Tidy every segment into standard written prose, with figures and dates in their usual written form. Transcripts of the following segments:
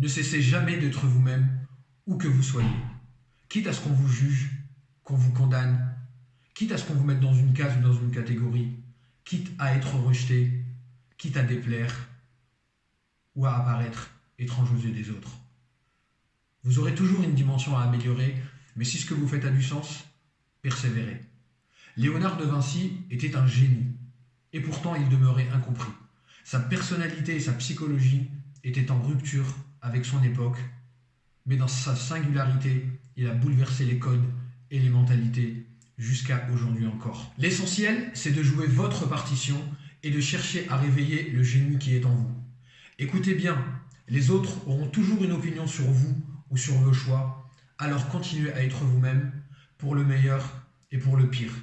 Ne cessez jamais d'être vous-même, où que vous soyez. Quitte à ce qu'on vous juge, qu'on vous condamne, quitte à ce qu'on vous mette dans une case ou dans une catégorie, quitte à être rejeté, quitte à déplaire ou à apparaître étrange aux yeux des autres. Vous aurez toujours une dimension à améliorer, mais si ce que vous faites a du sens, persévérez. Léonard de Vinci était un génie, et pourtant il demeurait incompris. Sa personnalité et sa psychologie étaient en rupture avec son époque, mais dans sa singularité, il a bouleversé les codes et les mentalités jusqu'à aujourd'hui encore. L'essentiel, c'est de jouer votre partition et de chercher à réveiller le génie qui est en vous. Écoutez bien, les autres auront toujours une opinion sur vous ou sur vos choix, alors continuez à être vous-même pour le meilleur et pour le pire.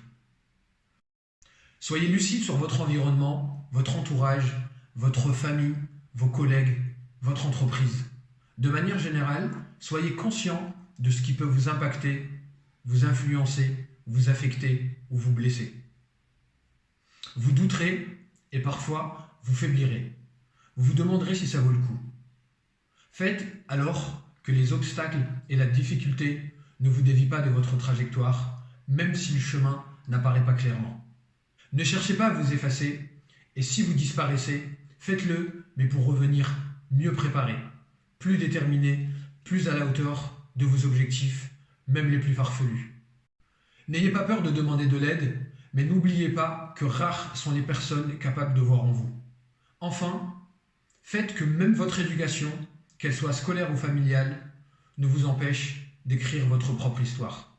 Soyez lucide sur votre environnement, votre entourage, votre famille, vos collègues, votre entreprise. De manière générale, soyez conscient de ce qui peut vous impacter, vous influencer, vous affecter ou vous blesser. Vous douterez et parfois vous faiblirez. Vous vous demanderez si ça vaut le coup. Faites alors que les obstacles et la difficulté ne vous dévient pas de votre trajectoire, même si le chemin n'apparaît pas clairement. Ne cherchez pas à vous effacer, et si vous disparaissez, faites-le, mais pour revenir mieux préparé, plus déterminé, plus à la hauteur de vos objectifs, même les plus farfelus. N'ayez pas peur de demander de l'aide, mais n'oubliez pas que rares sont les personnes capables de voir en vous. Enfin, faites que même votre éducation, qu'elle soit scolaire ou familiale, ne vous empêche d'écrire votre propre histoire.